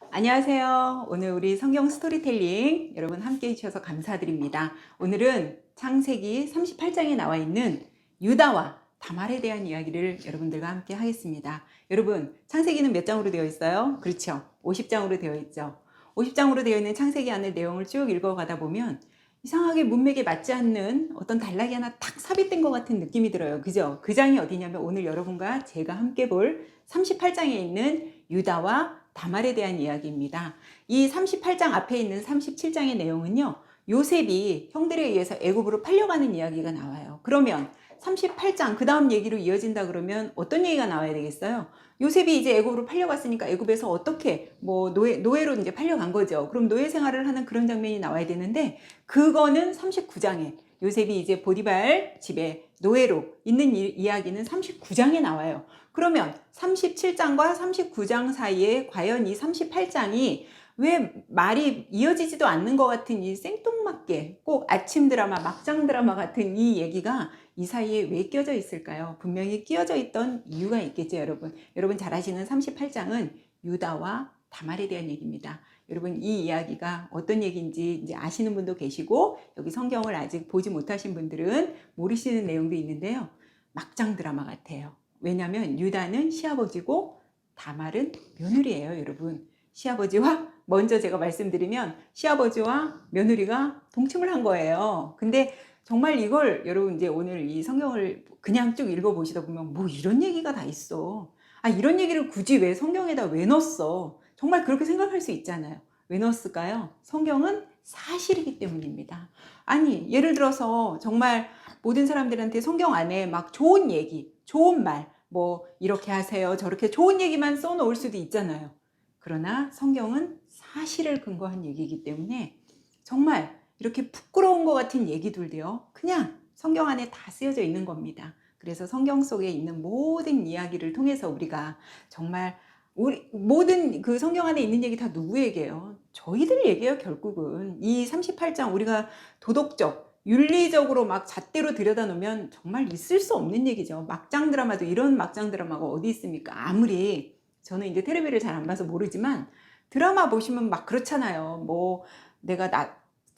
안녕하세요. 오늘 우리 성경 스토리텔링 여러분 함께 해주셔서 감사드립니다. 오늘은 창세기 38장에 나와 있는 유다와 다말에 대한 이야기를 여러분들과 함께 하겠습니다. 여러분, 창세기는 몇 장으로 되어 있어요? 그렇죠. 50장으로 되어 있죠. 50장으로 되어 있는 창세기 안의 내용을 쭉 읽어가다 보면 이상하게 문맥에 맞지 않는 어떤 단락이 하나 탁 삽입된 것 같은 느낌이 들어요. 그죠? 그 장이 어디냐면 오늘 여러분과 제가 함께 볼 38장에 있는 유다와 다말에 대한 이야기입니다. 이 38장 앞에 있는 37장의 내용은요, 요셉이 형들에 의해서 애굽으로 팔려가는 이야기가 나와요. 그러면 38장 그 다음 얘기로 이어진다 그러면 어떤 얘기가 나와야 되겠어요? 요셉이 이제 애굽으로 팔려갔으니까 애굽에서 어떻게 노예로 이제 팔려간 거죠. 그럼 노예 생활을 하는 그런 장면이 나와야 되는데 그거는 39장에 요셉이 이제 보디발 집에 노예로 있는 이야기는 39장에 나와요. 그러면 37장과 39장 사이에 과연 이 38장이 왜 말이 이어지지도 않는 것 같은 이 생뚱맞게 꼭 아침 드라마, 막장 드라마 같은 이 얘기가 이 사이에 왜 끼어져 있을까요? 분명히 끼어져 있던 이유가 있겠죠, 여러분. 여러분 잘 아시는 38장은 유다와 다말에 대한 얘기입니다. 여러분 이 이야기가 어떤 얘기인지 이제 아시는 분도 계시고 여기 성경을 아직 보지 못하신 분들은 모르시는 내용도 있는데요. 막장 드라마 같아요. 왜냐하면 유다는 시아버지고 다말은 며느리예요, 여러분. 시아버지와 먼저 제가 말씀드리면 시아버지와 며느리가 동침을 한 거예요. 근데 정말 이걸 여러분 이제 오늘 이 성경을 그냥 쭉 읽어보시다 보면 뭐 이런 얘기가 다 있어. 아, 이런 얘기를 굳이 왜 성경에다 왜 넣었어? 정말 그렇게 생각할 수 있잖아요. 왜 넣었을까요? 성경은 사실이기 때문입니다. 아니, 예를 들어서 정말 모든 사람들한테 성경 안에 막 좋은 얘기, 좋은 말, 뭐 이렇게 하세요, 저렇게 좋은 얘기만 써놓을 수도 있잖아요. 그러나 성경은 사실을 근거한 얘기이기 때문에 정말 이렇게 부끄러운 것 같은 얘기들도요, 그냥 성경 안에 다 쓰여져 있는 겁니다. 그래서 성경 속에 있는 모든 이야기를 통해서 우리가 정말 우리 모든 그 성경 안에 있는 얘기 다 누구 얘기예요? 저희들 얘기예요. 결국은 이 38장 우리가 도덕적 윤리적으로 막 잣대로 들여다놓으면 정말 있을 수 없는 얘기죠. 막장 드라마도 이런 막장 드라마가 어디 있습니까? 아무리 저는 이제 텔레비를 잘 안 봐서 모르지만 드라마 보시면 막 그렇잖아요. 뭐 내가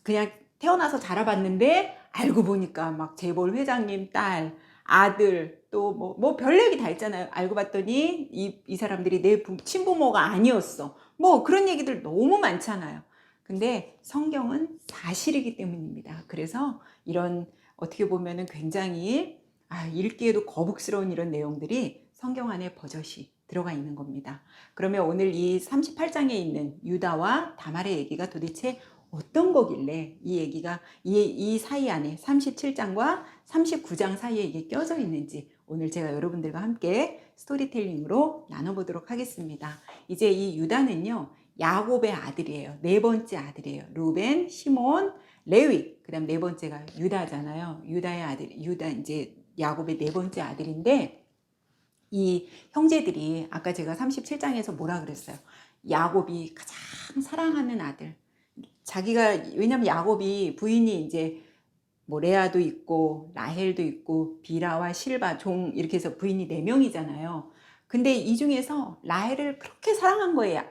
그냥 태어나서 자라봤는데 알고 보니까 막 재벌 회장님 딸, 아들, 또 뭐 별 얘기 다 있잖아요. 알고 봤더니 이 사람들이 내 친부모가 아니었어. 뭐 그런 얘기들 너무 많잖아요. 근데 성경은 사실이기 때문입니다. 그래서 이런 어떻게 보면은 굉장히 읽기에도 거북스러운 이런 내용들이 성경 안에 버젓이 들어가 있는 겁니다. 그러면 오늘 이 38장에 있는 유다와 다말의 얘기가 도대체 어떤 거길래 이 얘기가 이 사이 안에 37장과 39장 사이에 이게 껴져 있는지 오늘 제가 여러분들과 함께 스토리텔링으로 나눠보도록 하겠습니다. 이제 이 유다는요, 야곱의 아들이에요. 네 번째 아들이에요. 루벤, 시몬, 레위. 그다음 네 번째가 유다잖아요. 유다의 아들, 유다 이제 야곱의 네 번째 아들인데 이 형제들이 아까 제가 37장에서 뭐라 그랬어요? 야곱이 가장 사랑하는 아들. 자기가 왜냐면 야곱이 부인이 이제 뭐 레아도 있고 라헬도 있고 비라와 실바 종 이렇게 해서 부인이 4명이잖아요. 근데 이 중에서 라헬을 그렇게 사랑한 거예요,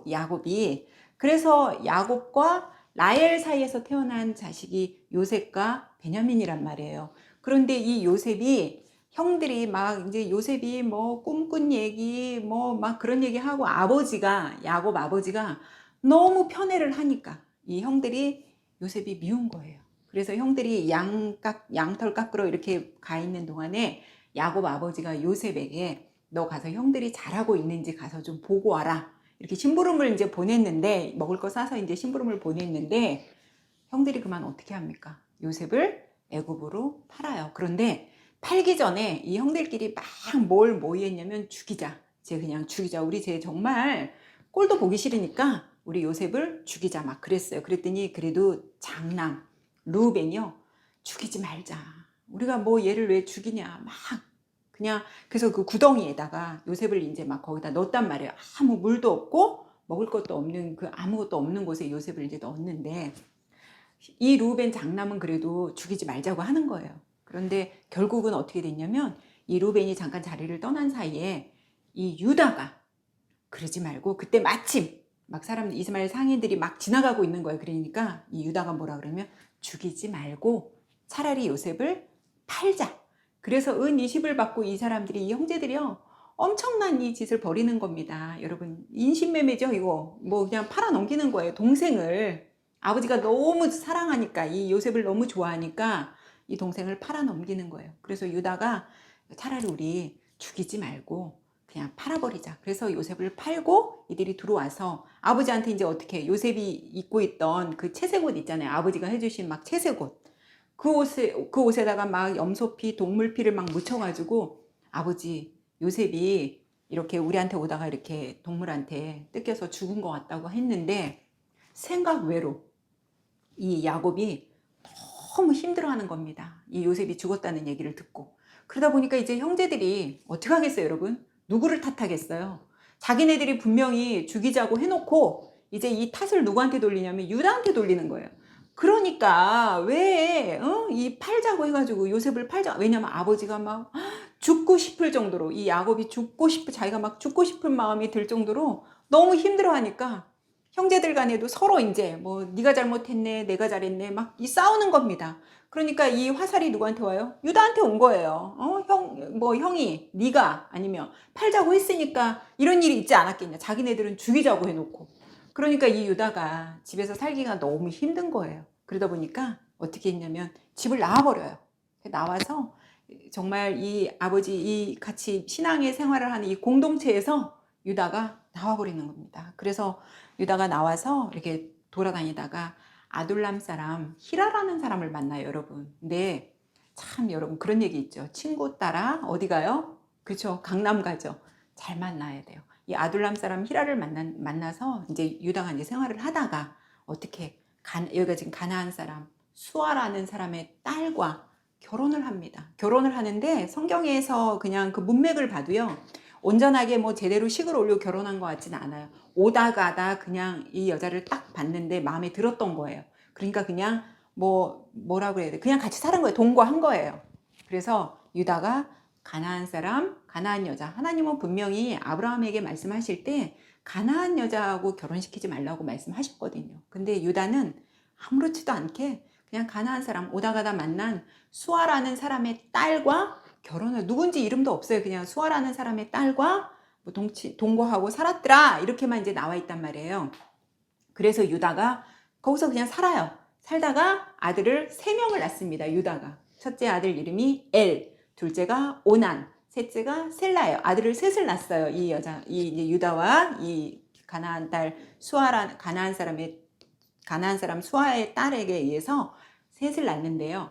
야곱이. 그래서 야곱과 라헬 사이에서 태어난 자식이 요셉과 베냐민이란 말이에요. 그런데 이 요셉이 형들이 막 이제 요셉이 뭐 꿈꾼 얘기 뭐 막 그런 얘기하고 아버지가 야곱 아버지가 너무 편애를 하니까 이 형들이 요셉이 미운 거예요. 그래서 형들이 양털 깎으러 이렇게 가 있는 동안에 야곱 아버지가 요셉에게 너 가서 형들이 잘하고 있는지 가서 좀 보고 와라. 이렇게 심부름을 이제 보냈는데 먹을 거 싸서 이제 심부름을 보냈는데 형들이 그만 어떻게 합니까? 요셉을 애굽으로 팔아요. 그런데 팔기 전에 이 형들끼리 막 뭘 모의했냐면 죽이자. 쟤 그냥 죽이자. 우리 쟤 정말 꼴도 보기 싫으니까 우리 요셉을 죽이자 막 그랬어요. 그랬더니 그래도 장남 루벤이요, 죽이지 말자. 우리가 뭐 얘를 왜 죽이냐 막 그냥 그래서 그 구덩이에다가 요셉을 이제 막 거기다 넣었단 말이에요. 아무 물도 없고 먹을 것도 없는 그 아무것도 없는 곳에 요셉을 이제 넣었는데 이 루벤 장남은 그래도 죽이지 말자고 하는 거예요. 그런데 결국은 어떻게 됐냐면 이 루벤이 잠깐 자리를 떠난 사이에 이 유다가 그러지 말고 그때 마침 막 사람 이스마엘 상인들이 막 지나가고 있는 거예요. 그러니까 이 유다가 뭐라 그러면 죽이지 말고 차라리 요셉을 팔자. 그래서 은 20을 받고 이 사람들이 이 형제들이요 엄청난 이 짓을 벌이는 겁니다. 여러분 인신매매죠 이거. 뭐 그냥 팔아 넘기는 거예요. 동생을 아버지가 너무 사랑하니까 이 요셉을 너무 좋아하니까 이 동생을 팔아 넘기는 거예요. 그래서 유다가 차라리 우리 죽이지 말고 그냥 팔아버리자. 그래서 요셉을 팔고 이들이 들어와서 아버지한테 이제 어떻게 요셉이 입고 있던 그 채색 옷 있잖아요. 아버지가 해주신 막 채색 옷. 그 옷에다가 막 염소피, 동물피를 막 묻혀가지고 아버지 요셉이 이렇게 우리한테 오다가 이렇게 동물한테 뜯겨서 죽은 것 같다고 했는데 생각 외로 이 야곱이 너무 힘들어하는 겁니다. 이 요셉이 죽었다는 얘기를 듣고. 그러다 보니까 이제 형제들이 어떻게 하겠어요, 여러분? 누구를 탓하겠어요? 자기네들이 분명히 죽이자고 해놓고 이제 이 탓을 누구한테 돌리냐면 유다한테 돌리는 거예요. 그러니까 왜 이 팔자고 해가지고 요셉을 팔자. 왜냐면 아버지가 막 죽고 싶을 정도로 이 야곱이 자기가 막 죽고 싶은 마음이 들 정도로 너무 힘들어하니까 형제들 간에도 서로 이제 뭐 네가 잘못했네 내가 잘했네 막 이 싸우는 겁니다. 그러니까 이 화살이 누구한테 와요? 유다한테 온 거예요. 형이 네가 아니면 팔자고 했으니까 이런 일이 있지 않았겠냐. 자기네들은 죽이자고 해놓고. 그러니까 이 유다가 집에서 살기가 너무 힘든 거예요. 그러다 보니까 어떻게 했냐면 집을 나와버려요. 나와서 정말 이 아버지 이 같이 신앙의 생활을 하는 이 공동체에서 유다가 나와버리는 겁니다. 그래서 유다가 나와서 이렇게 돌아다니다가 아둘람 사람 히라라는 사람을 만나요, 여러분. 근데 참 여러분 그런 얘기 있죠. 친구 따라 어디 가요? 그렇죠. 강남 가죠. 잘 만나야 돼요. 이 아둘람 사람 히라를 만나서 이제 유다가 이제 생활을 하다가 어떻게 여기가 지금 가나안 사람 수아라는 사람의 딸과 결혼을 합니다. 결혼을 하는데 성경에서 그냥 그 문맥을 봐도요. 온전하게 뭐 제대로 식을 올려 결혼한 것 같지는 않아요. 오다 가다 그냥 이 여자를 딱 봤는데 마음에 들었던 거예요. 그러니까 그냥 뭐라고 해야 돼? 그냥 같이 사는 거예요. 동거한 거예요. 그래서 유다가 가나안 사람, 가나안 여자. 하나님은 분명히 아브라함에게 말씀하실 때 가나안 여자하고 결혼시키지 말라고 말씀하셨거든요. 근데 유다는 아무렇지도 않게 그냥 가나안 사람 오다 가다 만난 수아라는 사람의 딸과 결혼을 누군지 이름도 없어요. 그냥 수아라는 사람의 딸과 뭐 동거하고 살았더라 이렇게만 이제 나와 있단 말이에요. 그래서 유다가 거기서 그냥 살아요. 살다가 아들을 3명을 낳습니다. 유다가 첫째 아들 이름이 엘, 둘째가 오난, 셋째가 셀라예요. 아들을 셋을 낳았어요. 이 이제 유다와 이 가나안 딸 가나안 사람 수아의 딸에게 의해서 셋을 낳는데요.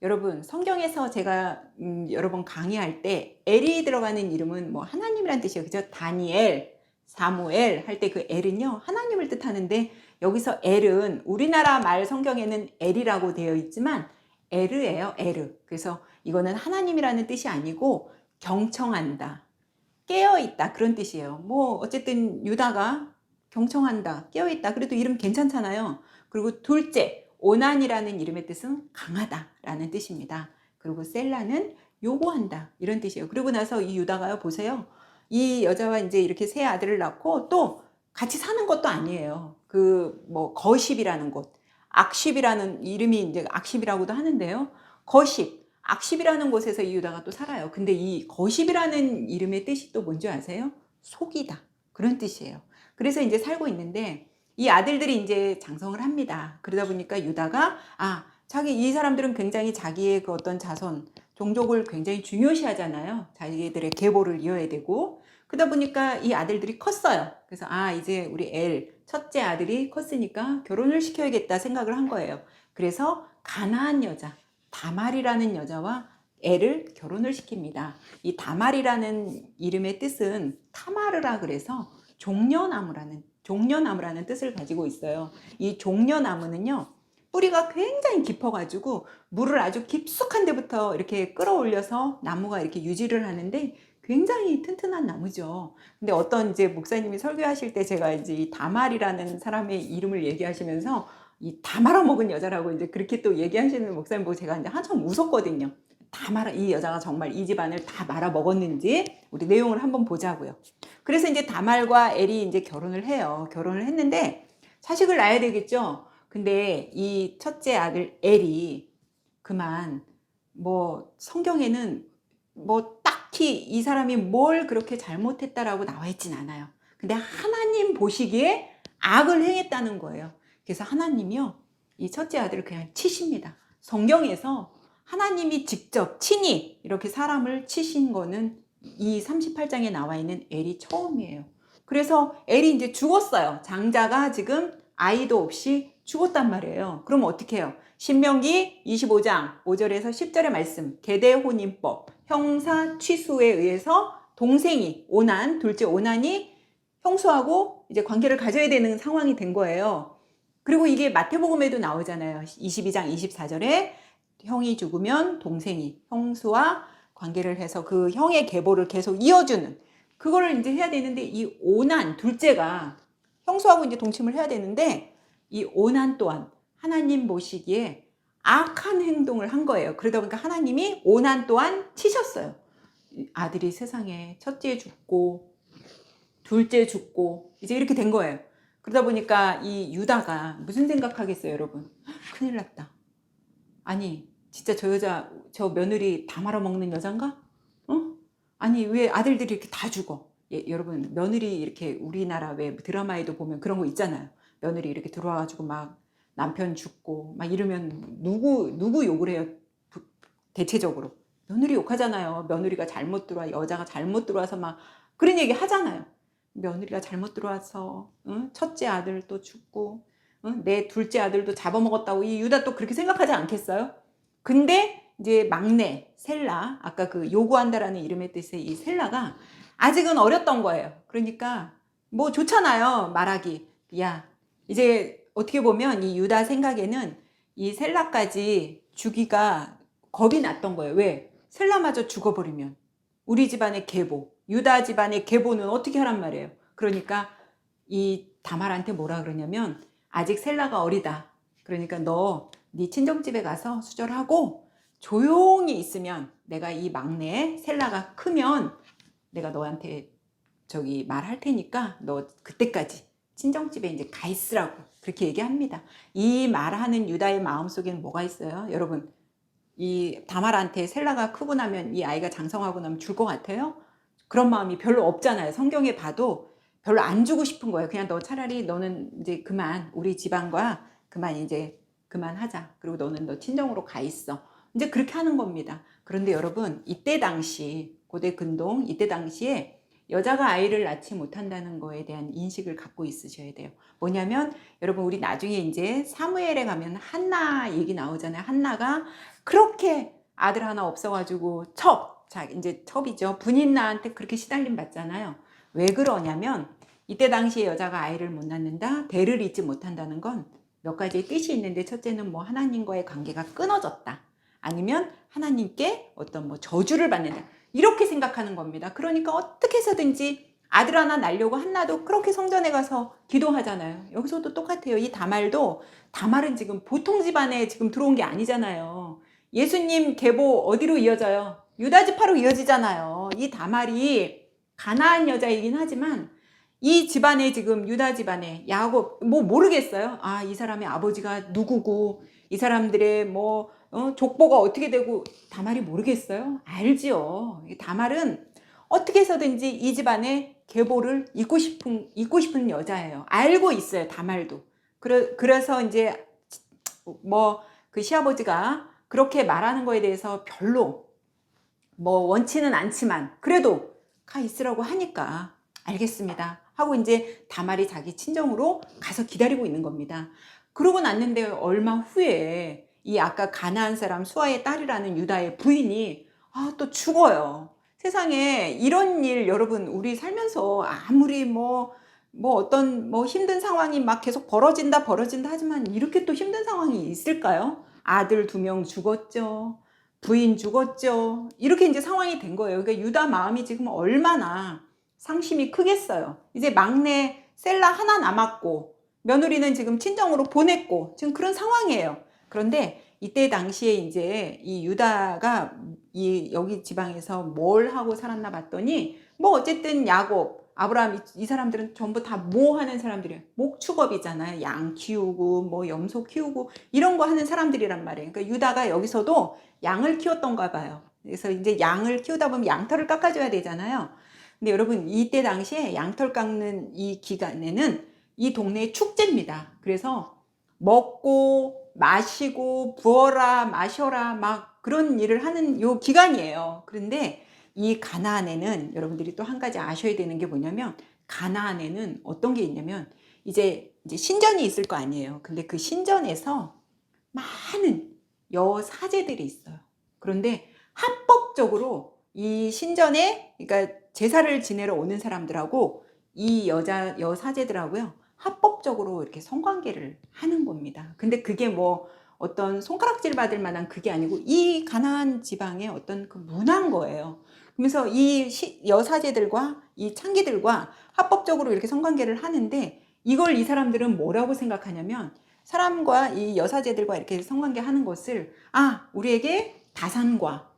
여러분 성경에서 제가 여러 번 강의할 때 엘이 들어가는 이름은 뭐 하나님이란 뜻이에요. 그죠? 다니엘, 사무엘 할 때 그 엘은요 하나님을 뜻하는데 여기서 엘은 우리나라 말 성경에는 엘이라고 되어 있지만 에르예요. 에르. 그래서 이거는 하나님이라는 뜻이 아니고 경청한다, 깨어있다 그런 뜻이에요. 뭐 어쨌든 유다가 경청한다, 깨어있다. 그래도 이름 괜찮잖아요. 그리고 둘째 오난이라는 이름의 뜻은 강하다라는 뜻입니다. 그리고 셀라는 요구한다 이런 뜻이에요. 그리고 나서 이 유다가요 보세요. 이 여자와 이제 이렇게 세 아들을 낳고 또 같이 사는 것도 아니에요. 그 뭐 거십이라는 곳, 악십이라는 이름이 이제 악십이라고도 하는데요. 악십이라는 곳에서 이 유다가 또 살아요. 근데 이 거십이라는 이름의 뜻이 또 뭔지 아세요? 속이다 그런 뜻이에요. 그래서 이제 살고 있는데 이 아들들이 이제 장성을 합니다. 그러다 보니까 유다가 이 사람들은 굉장히 자기의 그 어떤 자손, 종족을 굉장히 중요시하잖아요. 자기들의 계보를 이어야 되고. 그러다 보니까 이 아들들이 컸어요. 그래서 이제 우리 첫째 아들이 컸으니까 결혼을 시켜야겠다 생각을 한 거예요. 그래서 가나안 여자, 다말이라는 여자와 엘을 결혼을 시킵니다. 이 다말이라는 이름의 뜻은 타마르라 그래서 종려나무라는 뜻을 가지고 있어요. 이 종려나무는요 뿌리가 굉장히 깊어가지고 물을 아주 깊숙한 데부터 이렇게 끌어올려서 나무가 이렇게 유지를 하는데 굉장히 튼튼한 나무죠. 근데 어떤 이제 목사님이 설교하실 때 제가 이제 이 다말이라는 사람의 이름을 얘기하시면서 이 다 말아먹은 여자라고 이제 그렇게 또 얘기하시는 목사님 보고 제가 이제 한참 웃었거든요. 이 여자가 정말 이 집안을 다 말아 먹었는지 우리 내용을 한번 보자고요. 그래서 이제 다말과 엘이 이제 결혼을 해요. 결혼을 했는데 자식을 낳아야 되겠죠. 근데 이 첫째 아들 엘이 그만 뭐 성경에는 뭐 딱히 이 사람이 뭘 그렇게 잘못했다라고 나와 있진 않아요. 근데 하나님 보시기에 악을 행했다는 거예요. 그래서 하나님이요, 이 첫째 아들을 그냥 치십니다. 성경에서 하나님이 직접 친히 이렇게 사람을 치신 거는 이 38장에 나와 있는 엘이 처음이에요. 그래서 엘이 이제 죽었어요. 장자가 지금 아이도 없이 죽었단 말이에요. 그럼 어떻게 해요? 신명기 25장 5절에서 10절의 말씀, 계대혼인법, 형사 취수에 의해서 동생이 오난, 둘째 오난이 형수하고 이제 관계를 가져야 되는 상황이 된 거예요. 그리고 이게 마태복음에도 나오잖아요. 22장 24절에 형이 죽으면 동생이 형수와 관계를 해서 그 형의 계보를 계속 이어주는, 그거를 이제 해야 되는데, 이 오난 둘째가 형수하고 이제 동침을 해야 되는데, 이 오난 또한 하나님 보시기에 악한 행동을 한 거예요. 그러다 보니까 하나님이 오난 또한 치셨어요. 아들이 세상에 첫째 죽고 둘째 죽고 이제 이렇게 된 거예요. 그러다 보니까 이 유다가 무슨 생각하겠어요, 여러분? 큰일 났다. 아니, 진짜 저 여자, 저 며느리 다 말아먹는 여잔가? 어? 아니, 왜 아들들이 이렇게 다 죽어? 예, 여러분, 며느리 이렇게 우리나라 왜 드라마에도 보면 그런 거 있잖아요. 며느리 이렇게 들어와가지고 막 남편 죽고 막 이러면 누구 욕을 해요? 대체적으로. 며느리 욕하잖아요. 며느리가 잘못 들어와, 여자가 잘못 들어와서 막 그런 얘기 하잖아요. 며느리가 잘못 들어와서 첫째 아들 또 죽고 내 둘째 아들도 잡아먹었다고 이 유다 또 그렇게 생각하지 않겠어요? 근데 이제 막내 셀라, 아까 그 요구한다라는 이름의 뜻의 이 셀라가 아직은 어렸던 거예요. 그러니까 뭐 좋잖아요, 말하기. 야, 이제 어떻게 보면 이 유다 생각에는 이 셀라까지 주기가 겁이 났던 거예요. 왜? 셀라마저 죽어버리면 우리 집안의 계보, 유다 집안의 계보는 어떻게 하란 말이에요. 그러니까 이 다말한테 뭐라 그러냐면, 아직 셀라가 어리다. 그러니까 너 네 친정집에 가서 수절하고 조용히 있으면 내가 이 막내 셀라가 크면 내가 너한테 저기 말할 테니까 너 그때까지 친정집에 이제 가 있으라고 그렇게 얘기합니다. 이 말하는 유다의 마음속에는 뭐가 있어요? 여러분, 이 다말한테 셀라가 크고 나면 이 아이가 장성하고 나면 줄 것 같아요? 그런 마음이 별로 없잖아요. 성경에 봐도 별로 안 주고 싶은 거예요. 그냥 너 차라리 너는 이제 그만 우리 집안과 그만 이제 그만하자. 그리고 너는 너 친정으로 가 있어. 이제 그렇게 하는 겁니다. 그런데 여러분, 이때 당시 고대 근동 이때 당시에 여자가 아이를 낳지 못한다는 거에 대한 인식을 갖고 있으셔야 돼요. 뭐냐면 여러분, 우리 나중에 이제 사무엘에 가면 한나 얘기 나오잖아요. 한나가 그렇게 아들 하나 없어가지고 이제 첩이죠. 분인나한테 그렇게 시달림 받잖아요. 왜 그러냐면 이때 당시에 여자가 아이를 못 낳는다, 대를 잇지 못한다는 건 몇 가지의 뜻이 있는데, 첫째는 뭐 하나님과의 관계가 끊어졌다, 아니면 하나님께 어떤 뭐 저주를 받는다, 이렇게 생각하는 겁니다. 그러니까 어떻게 해서든지 아들 하나 낳으려고 한나도 그렇게 성전에 가서 기도하잖아요. 여기서도 똑같아요. 이 다말은 지금 보통 집안에 지금 들어온 게 아니잖아요. 예수님 계보 어디로 이어져요? 유다 지파로 이어지잖아요. 이 다말이 가나안 여자이긴 하지만 이 집안에 지금 유다 집안에 야곱 뭐 모르겠어요. 아, 이 사람의 아버지가 누구고 이 사람들의 뭐 족보가 어떻게 되고 다말이 모르겠어요? 알지요. 다말은 어떻게 해서든지 이 집안의 계보를 잇고 싶은 여자예요. 알고 있어요, 다말도. 그래서 이제 뭐 그 시아버지가 그렇게 말하는 거에 대해서 별로 뭐 원치는 않지만 그래도 가 있으라고 하니까 알겠습니다 하고 이제 다말이 자기 친정으로 가서 기다리고 있는 겁니다. 그러고 났는데 얼마 후에 이 아까 가나안 사람 수아의 딸이라는 유다의 부인이 또 죽어요. 세상에 이런 일, 여러분, 우리 살면서 아무리 뭐 어떤 뭐 힘든 상황이 막 계속 벌어진다 하지만 이렇게 또 힘든 상황이 있을까요? 아들 2명 죽었죠. 부인 죽었죠. 이렇게 이제 상황이 된 거예요. 그러니까 유다 마음이 지금 얼마나 상심이 크겠어요. 이제 막내 셀라 하나 남았고 며느리는 지금 친정으로 보냈고 지금 그런 상황이에요. 그런데 이때 당시에 이제 이 유다가 이 여기 지방에서 뭘 하고 살았나 봤더니 뭐 어쨌든 야곱, 아브라함 이 사람들은 전부 다 뭐 하는 사람들이에요. 목축업이잖아요. 양 키우고 뭐 염소 키우고 이런 거 하는 사람들이란 말이에요. 그러니까 유다가 여기서도 양을 키웠던가 봐요. 그래서 이제 양을 키우다 보면 양털을 깎아줘야 되잖아요. 근데 여러분 이때 당시에 양털 깎는 이 기간에는 이 동네의 축제입니다. 그래서 먹고 마시고 부어라 마셔라 막 그런 일을 하는 요 기간이에요. 그런데 이 가나안에는 여러분들이 또 한 가지 아셔야 되는 게 뭐냐면 가나안에는 어떤 게 있냐면 이제 신전이 있을 거 아니에요. 근데 그 신전에서 많은 여사제들이 있어요. 그런데 합법적으로 이 신전에 그러니까 제사를 지내러 오는 사람들하고 이 여사제들하고요 합법적으로 이렇게 성관계를 하는 겁니다. 근데 그게 뭐 어떤 손가락질 받을 만한 그게 아니고 이 가나안 지방의 어떤 그 문화인 거예요. 그래서 이 여사제들과 이 창기들과 합법적으로 이렇게 성관계를 하는데 이걸 이 사람들은 뭐라고 생각하냐면 사람과 이 여사제들과 이렇게 성관계 하는 것을 우리에게 다산과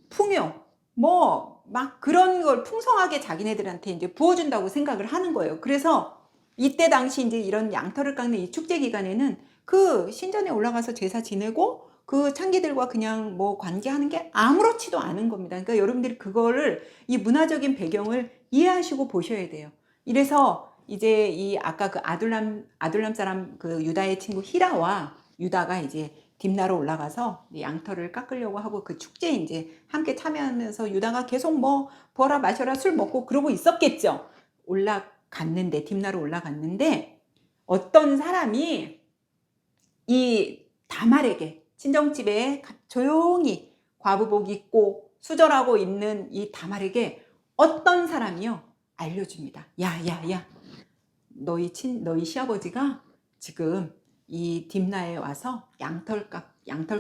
풍요 뭐 막 그런 걸 풍성하게 자기네들한테 이제 부어준다고 생각을 하는 거예요. 그래서 이때 당시 이제 이런 양털을 깎는 이 축제 기간에는 그 신전에 올라가서 제사 지내고 그 창기들과 그냥 뭐 관계하는 게 아무렇지도 않은 겁니다. 그러니까 여러분들이 그거를 이 문화적인 배경을 이해하시고 보셔야 돼요. 이래서 이제 이 아까 그 아둘람 사람 그 유다의 친구 히라와 유다가 이제 딥나로 올라가서 양털을 깎으려고 하고 그 축제에 이제 함께 참여하면서 유다가 계속 뭐 부어라 마셔라 술 먹고 그러고 있었겠죠. 올라갔는데 딥나로 올라갔는데 어떤 사람이 이 다말에게 친정집에 조용히 과부복 입고 수절하고 있는 이 다말에게 어떤 사람이요 알려줍니다. 야야야 너희 시아버지가 지금 이 딥나에 와서 양털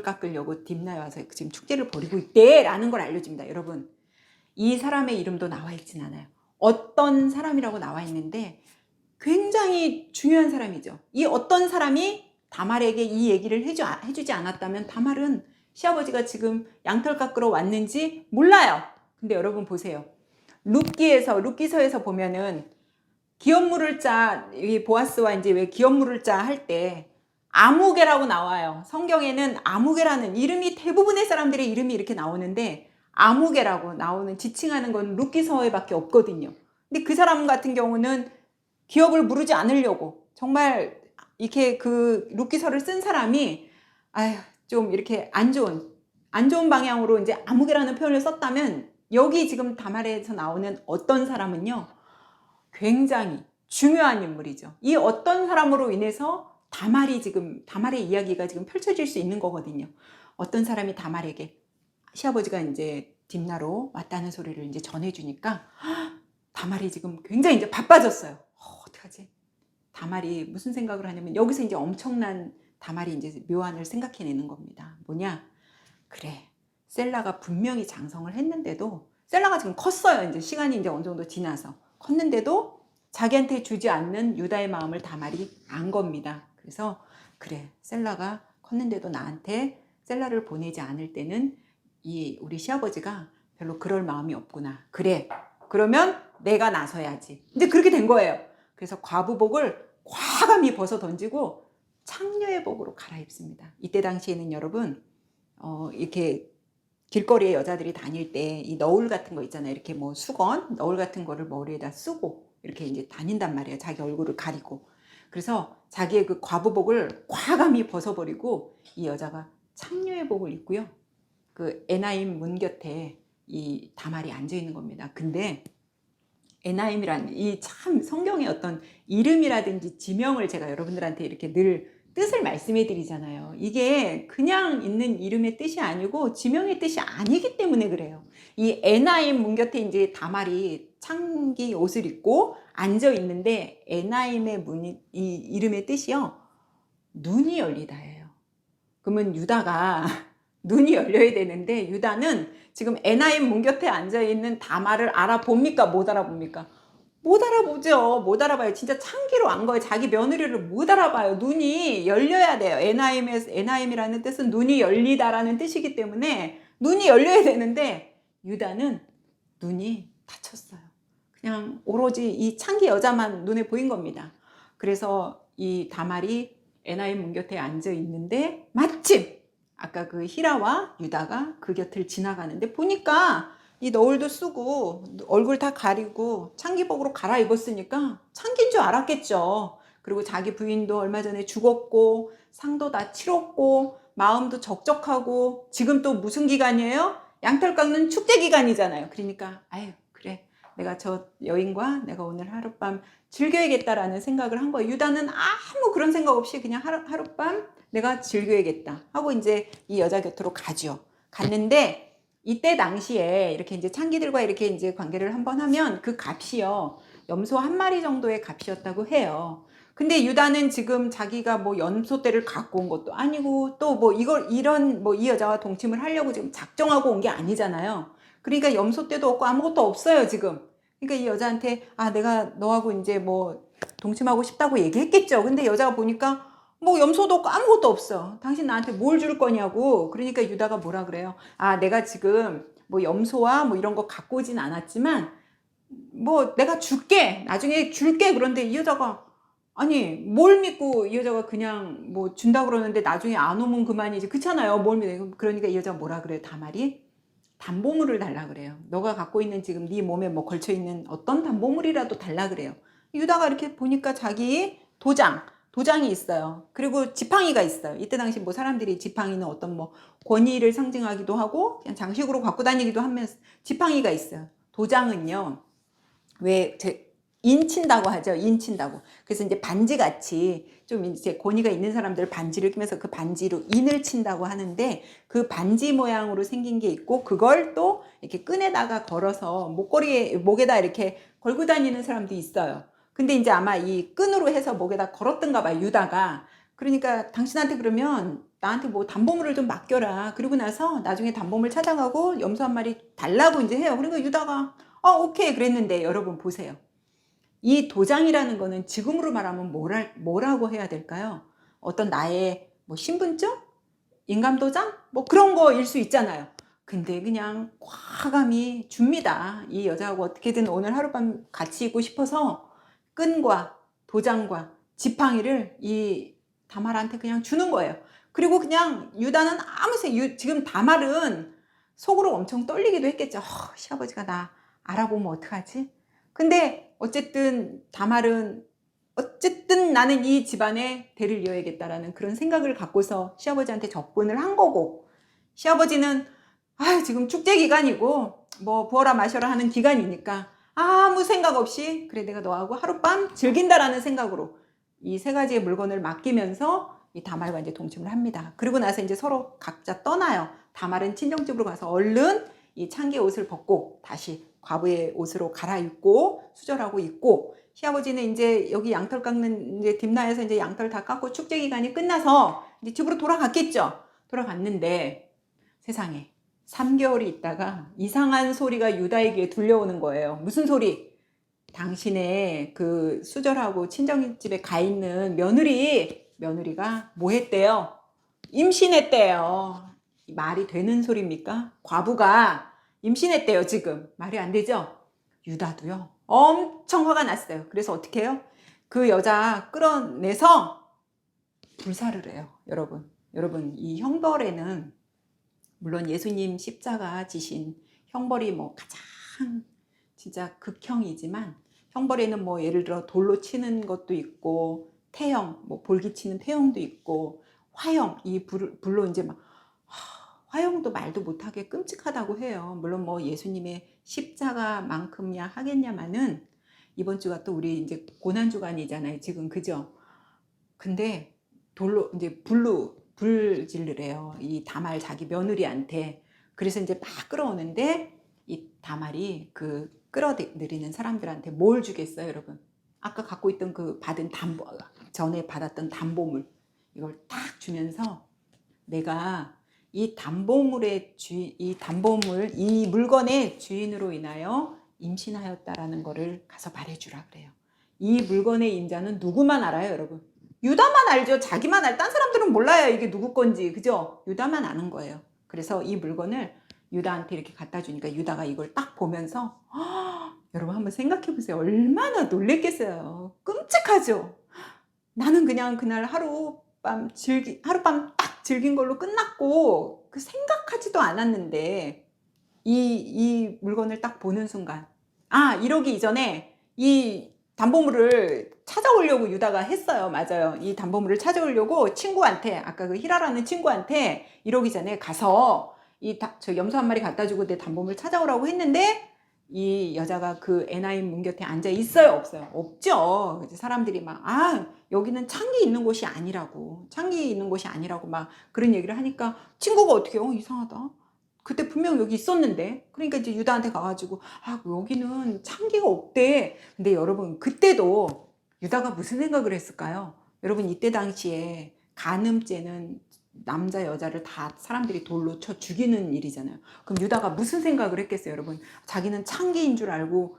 깎으려고 딥나에 와서 지금 축제를 벌이고 있대 라는 걸 알려줍니다. 여러분 이 사람의 이름도 나와 있진 않아요. 어떤 사람이라고 나와 있는데 굉장히 중요한 사람이죠. 이 어떤 사람이 다말에게 이 얘기를 해주지 않았다면 다말은 시아버지가 지금 양털 깎으러 왔는지 몰라요. 근데 여러분 보세요. 룻기서에서 보면은 기업 물을 자, 이 보아스와 이제 왜 기업 물을 자 할 때 아무개라고 나와요. 성경에는 아무개라는 이름이 대부분의 사람들의 이름이 이렇게 나오는데 아무개라고 나오는 지칭하는 건 룻기서에밖에 없거든요. 근데 그 사람 같은 경우는 기업을 무르지 않으려고 정말 이렇게 그 룻기서를 쓴 사람이 좀 이렇게 안 좋은 방향으로 이제 아무개라는 표현을 썼다면 여기 지금 다말에서 나오는 어떤 사람은요 굉장히 중요한 인물이죠. 이 어떤 사람으로 인해서 다말의 이야기가 지금 펼쳐질 수 있는 거거든요. 어떤 사람이 다말에게 시아버지가 이제 딥나로 왔다는 소리를 이제 전해주니까 다말이 지금 굉장히 이제 바빠졌어요. 어떡하지? 다말이 무슨 생각을 하냐면 여기서 이제 엄청난 다말이 이제 묘안을 생각해내는 겁니다. 뭐냐? 그래, 셀라가 분명히 장성을 했는데도 셀라가 지금 컸어요. 이제 시간이 이제 어느 정도 지나서 컸는데도 자기한테 주지 않는 유다의 마음을 다말이 안 겁니다. 그래서 그래, 셀라가 컸는데도 나한테 셀라를 보내지 않을 때는 우리 시아버지가 별로 그럴 마음이 없구나. 그래, 그러면 내가 나서야지. 이제 그렇게 된 거예요. 그래서 과부복을 과감히 벗어 던지고 창녀의 복으로 갈아입습니다. 이때 당시에는 여러분 이렇게 길거리에 여자들이 다닐 때 이 너울 같은 거 있잖아요. 이렇게 뭐 수건, 너울 같은 거를 머리에다 쓰고 이렇게 이제 다닌단 말이에요. 자기 얼굴을 가리고. 그래서 자기의 그 과부복을 과감히 벗어버리고 이 여자가 창녀의 복을 입고요. 그 에나임 문 곁에 이 다말이 앉아 있는 겁니다. 근데 에나임이란 이 참 성경의 어떤 이름이라든지 지명을 제가 여러분들한테 이렇게 늘 뜻을 말씀해 드리잖아요. 이게 그냥 있는 이름의 뜻이 아니고 지명의 뜻이 아니기 때문에 그래요. 이 에나임 문 곁에 이제 다말이 창기 옷을 입고 앉아 있는데 에나임의 이 이름의 뜻이요. 눈이 열리다예요. 그러면 유다가 눈이 열려야 되는데 유다는 지금 에나임 문 곁에 앉아 있는 다말을 알아봅니까? 못 알아봅니까? 못 알아보죠. 못 알아봐요. 진짜 창기로 안 거예요. 자기 며느리를 못 알아봐요. 눈이 열려야 돼요. 에나임이라는 뜻은 눈이 열리다라는 뜻이기 때문에 눈이 열려야 되는데 유다는 눈이 닫혔어요. 그냥 오로지 이 창기 여자만 눈에 보인 겁니다. 그래서 이 다말이 에나임 문 곁에 앉아 있는데 마침 아까 그 히라와 유다가 그 곁을 지나가는데 보니까 이 너울도 쓰고 얼굴 다 가리고 창기복으로 갈아입었으니까 창기인 줄 알았겠죠. 그리고 자기 부인도 얼마 전에 죽었고 상도 다 치렀고 마음도 적적하고 지금 또 무슨 기간이에요? 양털 깎는 축제 기간이잖아요. 그러니까 아유 그래 내가 저 여인과 내가 오늘 하룻밤 즐겨야겠다라는 생각을 한 거예요. 유다는 아무 그런 생각 없이 그냥 하룻밤 내가 즐겨야겠다 하고 이제 이 여자 곁으로 가죠. 갔는데 이때 당시에 이렇게 이제 창기들과 이렇게 이제 관계를 한번 하면 그 값이요. 염소 한 마리 정도의 값이었다고 해요. 근데 유다는 지금 자기가 뭐 염소떼를 갖고 온 것도 아니고 또 뭐 이런 뭐 이 여자와 동침을 하려고 지금 작정하고 온 게 아니잖아요. 그러니까 염소떼도 없고 아무것도 없어요, 지금. 그러니까 이 여자한테 아, 내가 너하고 이제 뭐 동침하고 싶다고 얘기했겠죠. 근데 여자가 보니까 뭐 염소도 없고 아무것도 없어. 당신 나한테 뭘 줄 거냐고. 그러니까 유다가 뭐라 그래요? 아, 내가 지금 뭐 염소와 뭐 이런 거 갖고 오진 않았지만 뭐 내가 줄게. 나중에 줄게. 그런데 이 여자가 아니 뭘 믿고 이 여자가 그냥 뭐 준다 그러는데 나중에 안 오면 그만이지. 그렇잖아요. 뭘 믿어. 그러니까 이 여자가 뭐라 그래요? 다말이 담보물을 달라 그래요. 너가 갖고 있는 지금 네 몸에 뭐 걸쳐 있는 어떤 담보물이라도 달라 그래요. 유다가 이렇게 보니까 자기 도장이 있어요. 그리고 지팡이가 있어요. 이때 당시 뭐 사람들이 지팡이는 어떤 뭐 권위를 상징하기도 하고 그냥 장식으로 갖고 다니기도 하면서 지팡이가 있어요. 도장은요. 왜 인친다고 하죠. 인친다고. 그래서 이제 반지같이 좀 이제 권위가 있는 사람들 반지를 끼면서 그 반지로 인을 친다고 하는데 그 반지 모양으로 생긴 게 있고 그걸 또 이렇게 끈에다가 걸어서 목에다 이렇게 걸고 다니는 사람도 있어요. 근데 이제 아마 이 끈으로 해서 목에다 걸었던가 봐요. 유다가. 그러니까 당신한테 그러면 나한테 뭐 담보물을 좀 맡겨라. 그리고 나서 나중에 담보물 찾아가고 염소 한 마리 달라고 이제 해요. 그러니까 유다가 오케이 그랬는데 여러분 보세요. 이 도장이라는 거는 지금으로 말하면 뭐라고 해야 될까요? 어떤 나의 뭐 신분증? 인감도장? 뭐 그런 거일 수 있잖아요. 근데 그냥 과감히 줍니다. 이 여자하고 어떻게든 오늘 하룻밤 같이 있고 싶어서 끈과 도장과 지팡이를 이 다말한테 그냥 주는 거예요. 그리고 그냥 유다는 지금 다말은 속으로 엄청 떨리기도 했겠죠. 시아버지가 나 알아보면 어떡하지? 근데 어쨌든 다말은 어쨌든 나는 이 집안에 대를 이어야겠다라는 그런 생각을 갖고서 시아버지한테 접근을 한 거고 시아버지는 지금 축제 기간이고 뭐 부어라 마셔라 하는 기간이니까 아무 생각 없이 그래 내가 너하고 하룻밤 즐긴다라는 생각으로 이 세 가지의 물건을 맡기면서 이 다말과 이제 동침을 합니다. 그리고 나서 이제 서로 각자 떠나요. 다말은 친정집으로 가서 얼른 이 창기의 옷을 벗고 다시 과부의 옷으로 갈아입고 수절하고 있고 시아버지는 이제 여기 양털 깎는 이제 딥나에서 이제 양털 다 깎고 축제 기간이 끝나서 이제 집으로 돌아갔겠죠. 돌아갔는데 세상에 3개월이 있다가 이상한 소리가 유다에게 들려오는 거예요. 무슨 소리? 당신의 그 수절하고 친정집에 가 있는 며느리가 뭐 했대요? 임신했대요. 말이 되는 소리입니까? 과부가 임신했대요, 지금. 말이 안 되죠? 유다도요. 엄청 화가 났어요. 그래서 어떻게 해요? 그 여자 끌어내서 불사를 해요, 여러분. 여러분, 이 형벌에는 물론 예수님 십자가 지신 형벌이 뭐 가장 진짜 극형이지만 형벌에는 뭐 예를 들어 돌로 치는 것도 있고 태형, 뭐 볼기치는 태형도 있고 화형, 이 불로 이제 막 화형도 말도 못하게 끔찍하다고 해요. 물론 뭐 예수님의 십자가만큼야 하겠냐마는 이번 주가 또 우리 이제 고난주간이잖아요. 지금 그죠? 근데 돌로 이제 불질르래요. 이 다말 자기 며느리한테. 그래서 이제 막 끌어오는데 이 다말이 그 끌어들이는 사람들한테 뭘 주겠어요, 여러분? 아까 갖고 있던 그 전에 받았던 담보물 이걸 딱 주면서 내가 이 담보물의 주인, 이 물건의 주인으로 인하여 임신하였다라는 거를 가서 말해주라 그래요. 이 물건의 임자는 누구만 알아요, 여러분? 유다만 알죠. 자기만 알. 딴 사람들은 몰라요. 이게 누구 건지. 그죠? 유다만 아는 거예요. 그래서 이 물건을 유다한테 이렇게 갖다 주니까 유다가 이걸 딱 보면서 여러분 한번 생각해 보세요. 얼마나 놀랬겠어요. 끔찍하죠? 나는 그냥 그날 하룻밤 딱 즐긴 걸로 끝났고 그 생각하지도 않았는데 이 물건을 딱 보는 순간 이러기 이전에 이 담보물을 찾아오려고 유다가 했어요. 맞아요. 이 담보물을 찾아오려고 친구한테 아까 그 히라라는 친구한테 이러기 전에 가서 저 염소 한 마리 갖다 주고 내 담보물 찾아오라고 했는데 이 여자가 그 에나임 문 곁에 앉아 있어요? 없어요? 없죠. 이제 사람들이 막 여기는 창기 있는 곳이 아니라고 막 그런 얘기를 하니까 친구가 어떻게 이상하다. 그때 분명 여기 있었는데. 그러니까 이제 유다한테 가가지고 여기는 창기가 없대. 근데 여러분 그때도 유다가 무슨 생각을 했을까요? 여러분 이때 당시에 간음죄는 남자 여자를 다 사람들이 돌로 쳐 죽이는 일이잖아요. 그럼 유다가 무슨 생각을 했겠어요, 여러분? 자기는 창기인 줄 알고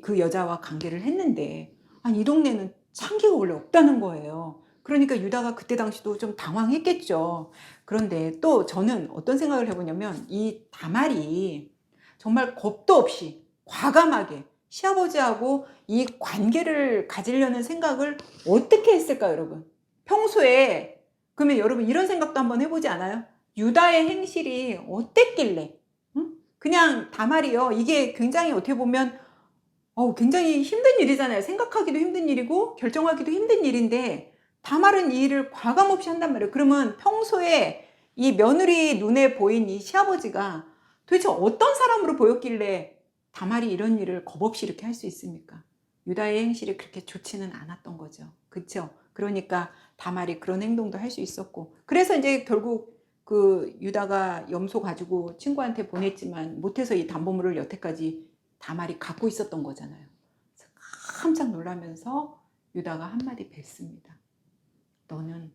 그 여자와 관계를 했는데 이 동네는 창기가 원래 없다는 거예요. 그러니까 유다가 그때 당시도 좀 당황했겠죠. 그런데 또 저는 어떤 생각을 해보냐면 이 다말이 정말 겁도 없이 과감하게 시아버지하고 이 관계를 가지려는 생각을 어떻게 했을까요, 여러분? 평소에 그러면 여러분 이런 생각도 한번 해보지 않아요? 유다의 행실이 어땠길래 그냥 다말이요. 이게 굉장히 어떻게 보면 굉장히 힘든 일이잖아요. 생각하기도 힘든 일이고 결정하기도 힘든 일인데 다말은 이 일을 과감 없이 한단 말이에요. 그러면 평소에 이 며느리 눈에 보인 이 시아버지가 도대체 어떤 사람으로 보였길래 다말이 이런 일을 겁 없이 이렇게 할 수 있습니까? 유다의 행실이 그렇게 좋지는 않았던 거죠. 그렇죠? 그러니까 다말이 그런 행동도 할 수 있었고 그래서 이제 결국 그 유다가 염소 가지고 친구한테 보냈지만 못해서 이 담보물을 여태까지 다말이 갖고 있었던 거잖아요. 그래서 깜짝 놀라면서 유다가 한마디 뱉습니다. 너는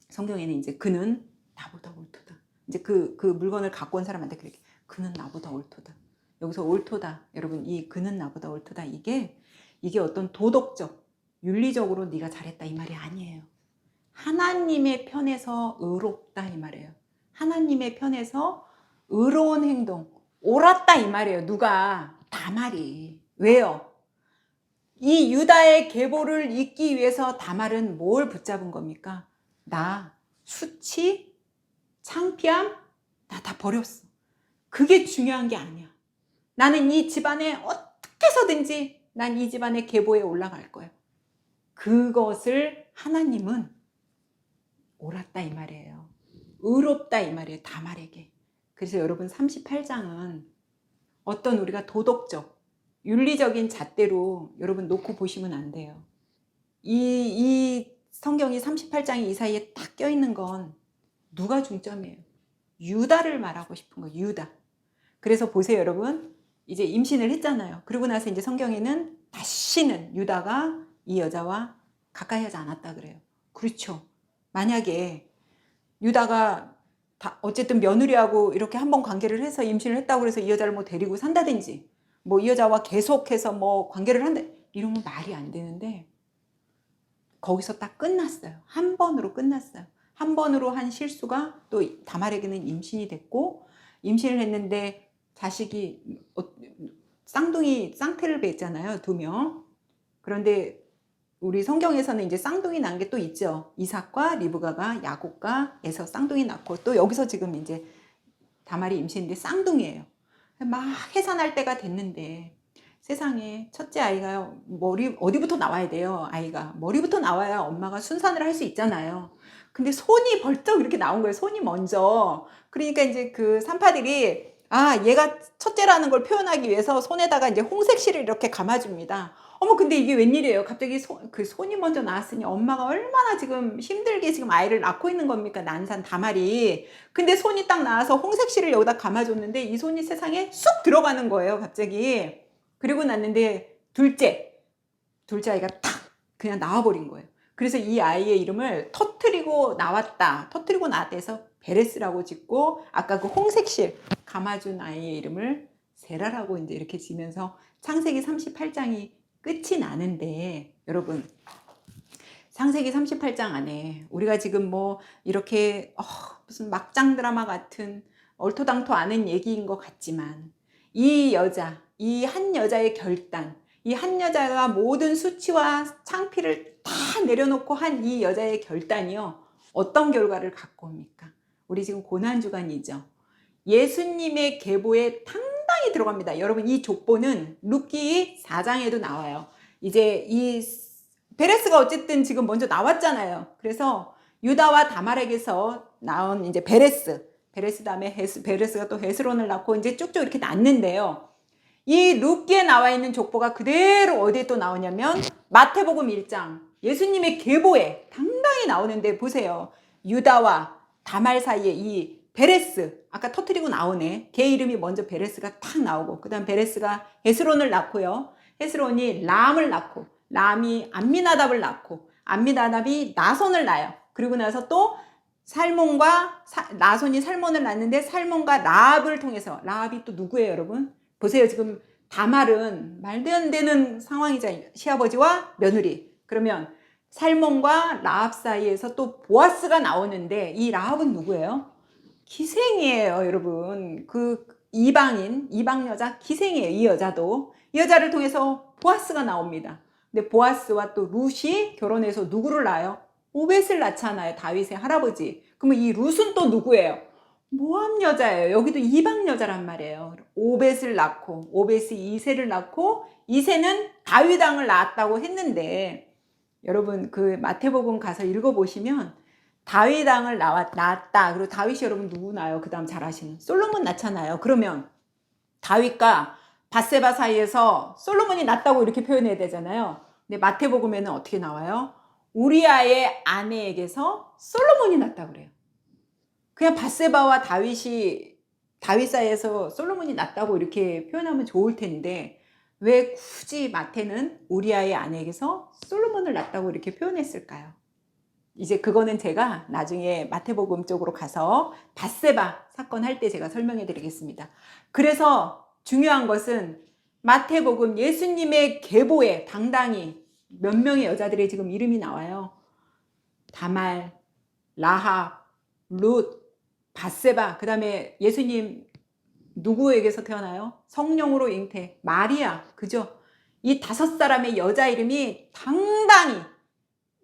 성경에는 이제 그는 나보다 옳도다. 이제 그 물건을 갖고 온 사람한테 그렇게 그는 나보다 옳도다. 여기서 옳도다. 여러분 이 그는 나보다 옳도다. 이게 어떤 도덕적, 윤리적으로 네가 잘했다 이 말이 아니에요. 하나님의 편에서 의롭다 이 말이에요. 하나님의 편에서 의로운 행동, 옳았다 이 말이에요. 누가? 다말이. 왜요? 이 유다의 계보를 잇기 위해서 다말은 뭘 붙잡은 겁니까? 나 수치, 창피함, 나 다 버렸어. 그게 중요한 게 아니야. 나는 이 집안에 어떻게 해서든지 난 이 집안의 계보에 올라갈 거야. 그것을 하나님은 옳았다 이 말이에요. 의롭다 이 말이에요. 다말에게. 그래서 여러분 38장은 어떤 우리가 도덕적, 윤리적인 잣대로 여러분 놓고 보시면 안 돼요. 이 성경이 38장이 이 사이에 딱 껴있는 건 누가 중점이에요? 유다를 말하고 싶은 거예요. 유다. 그래서 보세요, 여러분. 이제 임신을 했잖아요. 그러고 나서 이제 성경에는 다시는 유다가 이 여자와 가까이 하지 않았다 그래요. 그렇죠. 만약에 유다가 어쨌든 며느리하고 이렇게 한번 관계를 해서 임신을 했다고 해서 이 여자를 뭐 데리고 산다든지 뭐 이 여자와 계속해서 뭐 관계를 한다 이러면 말이 안 되는데 거기서 딱 끝났어요. 한 번으로 끝났어요. 한 번으로 한 실수가 또 다말에게는 임신이 됐고 임신을 했는데 자식이 쌍태를 뵀잖아요. 2명. 그런데 우리 성경에서는 이제 쌍둥이 난 게 또 있죠. 이삭과 리브가가 야곱과 에서 쌍둥이 낳고 또 여기서 지금 이제 다말이 임신인데 쌍둥이에요. 막 해산할 때가 됐는데 세상에 첫째 아이가 어디부터 나와야 돼요. 아이가 머리부터 나와야 엄마가 순산을 할 수 있잖아요. 근데 손이 벌떡 이렇게 나온 거예요. 손이 먼저. 그러니까 이제 그 산파들이 얘가 첫째라는 걸 표현하기 위해서 손에다가 이제 홍색실을 이렇게 감아줍니다. 어머 근데 이게 웬일이에요. 갑자기 손이 먼저 나왔으니 엄마가 얼마나 지금 힘들게 지금 아이를 낳고 있는 겁니까? 난산 다말이. 근데 손이 딱 나와서 홍색실을 여기다 감아줬는데 이 손이 세상에 쑥 들어가는 거예요. 갑자기. 그리고 났는데 둘째 아이가 탁 그냥 나와버린 거예요. 그래서 이 아이의 이름을 터트리고 나왔다 해서 베레스라고 짓고 아까 그 홍색실 감아준 아이의 이름을 세라라고 이제 이렇게 지면서 창세기 38장이 끝이 나는데, 여러분 창세기 38장 안에 우리가 지금 뭐 이렇게 무슨 막장 드라마 같은 얼토당토 않은 얘기인 것 같지만, 이 여자, 이 한 여자의 결단, 이 한 여자가 모든 수치와 창피를 다 내려놓고 한 이 여자의 결단이요, 어떤 결과를 갖고 옵니까? 우리 지금 고난주간이죠. 예수님의 계보에 당당히 들어갑니다. 여러분, 이 족보는 룻기 4장에도 나와요. 이제 이 베레스가 어쨌든 지금 먼저 나왔잖아요. 그래서 유다와 다말에게서 나온 이제 베레스 다음에 베레스가 또 헤스론을 낳고 이제 쭉쭉 이렇게 낳는데요. 이 룻기에 나와 있는 족보가 그대로 어디에 또 나오냐면 마태복음 1장 예수님의 계보에 당당히 나오는데, 보세요. 유다와 다말 사이에 이 베레스, 아까 터뜨리고 나오네. 걔 이름이 먼저 베레스가 탁 나오고, 그 다음 베레스가 헤스론을 낳고요. 헤스론이 람을 낳고, 람이 암미나답을 낳고, 암미나답이 나손을 낳아요. 그리고 나서 또 나손이 살몬을 낳는데, 살몬과 라합을 통해서, 라합이 또 누구예요, 여러분? 보세요. 지금 다말은 말도 안 되는 상황이잖아요. 시아버지와 며느리. 그러면 살몬과 라합 사이에서 또 보아스가 나오는데, 이 라합은 누구예요? 기생이에요, 여러분. 그 이방 여자 기생이에요. 이 여자도. 이 여자를 통해서 보아스가 나옵니다. 근데 보아스와 또 룻이 결혼해서 누구를 낳아요? 오벳을 낳잖아요. 다윗의 할아버지. 그러면 이 룻은 또 누구예요? 모함 여자예요. 여기도 이방 여자란 말이에요. 오벳을 낳고, 오벳이 이새를 낳고, 이새는 다윗 왕을 낳았다고 했는데, 여러분 그 마태복음 가서 읽어보시면 다윗 왕을 낳았다. 그리고 다윗이 여러분 누구 낳아요? 그 다음 잘 아시는 솔로몬 낳잖아요. 그러면 다윗과 밧세바 사이에서 솔로몬이 낳았다고 이렇게 표현해야 되잖아요. 근데 마태복음에는 어떻게 나와요? 우리아의 아내에게서 솔로몬이 낳았다고 그래요. 그냥 밧세바와 다윗 사이에서 솔로몬이 낳았다고 이렇게 표현하면 좋을 텐데, 왜 굳이 마태는 우리아의 아내에게서 솔로몬을 낳았다고 이렇게 표현했을까요? 이제 그거는 제가 나중에 마태복음 쪽으로 가서 밧세바 사건 할 때 제가 설명해 드리겠습니다. 그래서 중요한 것은 마태복음 예수님의 계보에 당당히 몇 명의 여자들의 지금 이름이 나와요. 다말, 라합, 룻, 밧세바, 그 다음에 예수님 누구에게서 태어나요? 성령으로 잉태, 마리아, 그죠? 이 5사람의 여자 이름이 당당히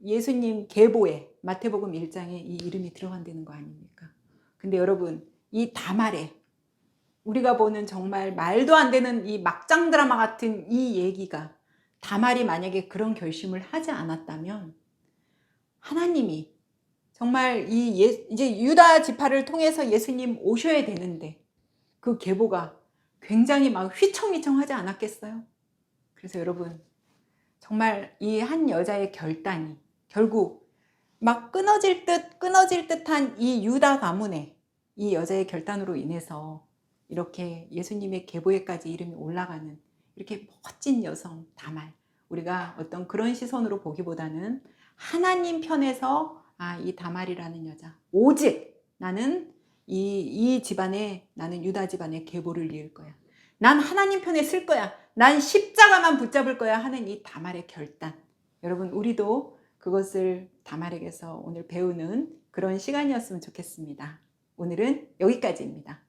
예수님 계보에 마태복음 1장에 이 이름이 들어간다는 거 아닙니까? 근데 여러분, 이 다말에 우리가 보는 정말 말도 안 되는 이 막장 드라마 같은 이 얘기가, 다말이 만약에 그런 결심을 하지 않았다면 하나님이 정말 이제 유다 지파를 통해서 예수님 오셔야 되는데 그 계보가 굉장히 막 휘청휘청하지 않았겠어요? 그래서 여러분, 정말 이 한 여자의 결단이 결국 막 끊어질 듯한 이 유다 가문의 이 여자의 결단으로 인해서 이렇게 예수님의 계보에까지 이름이 올라가는 이렇게 멋진 여성 다말, 우리가 어떤 그런 시선으로 보기보다는 하나님 편에서 이 다말이라는 여자, 오직 나는 이 집안에, 나는 유다 집안의 계보를 이을 거야, 난 하나님 편에 쓸 거야, 난 십자가만 붙잡을 거야 하는 이 다말의 결단, 여러분 우리도 그것을 다말에게서 오늘 배우는 그런 시간이었으면 좋겠습니다. 오늘은 여기까지입니다.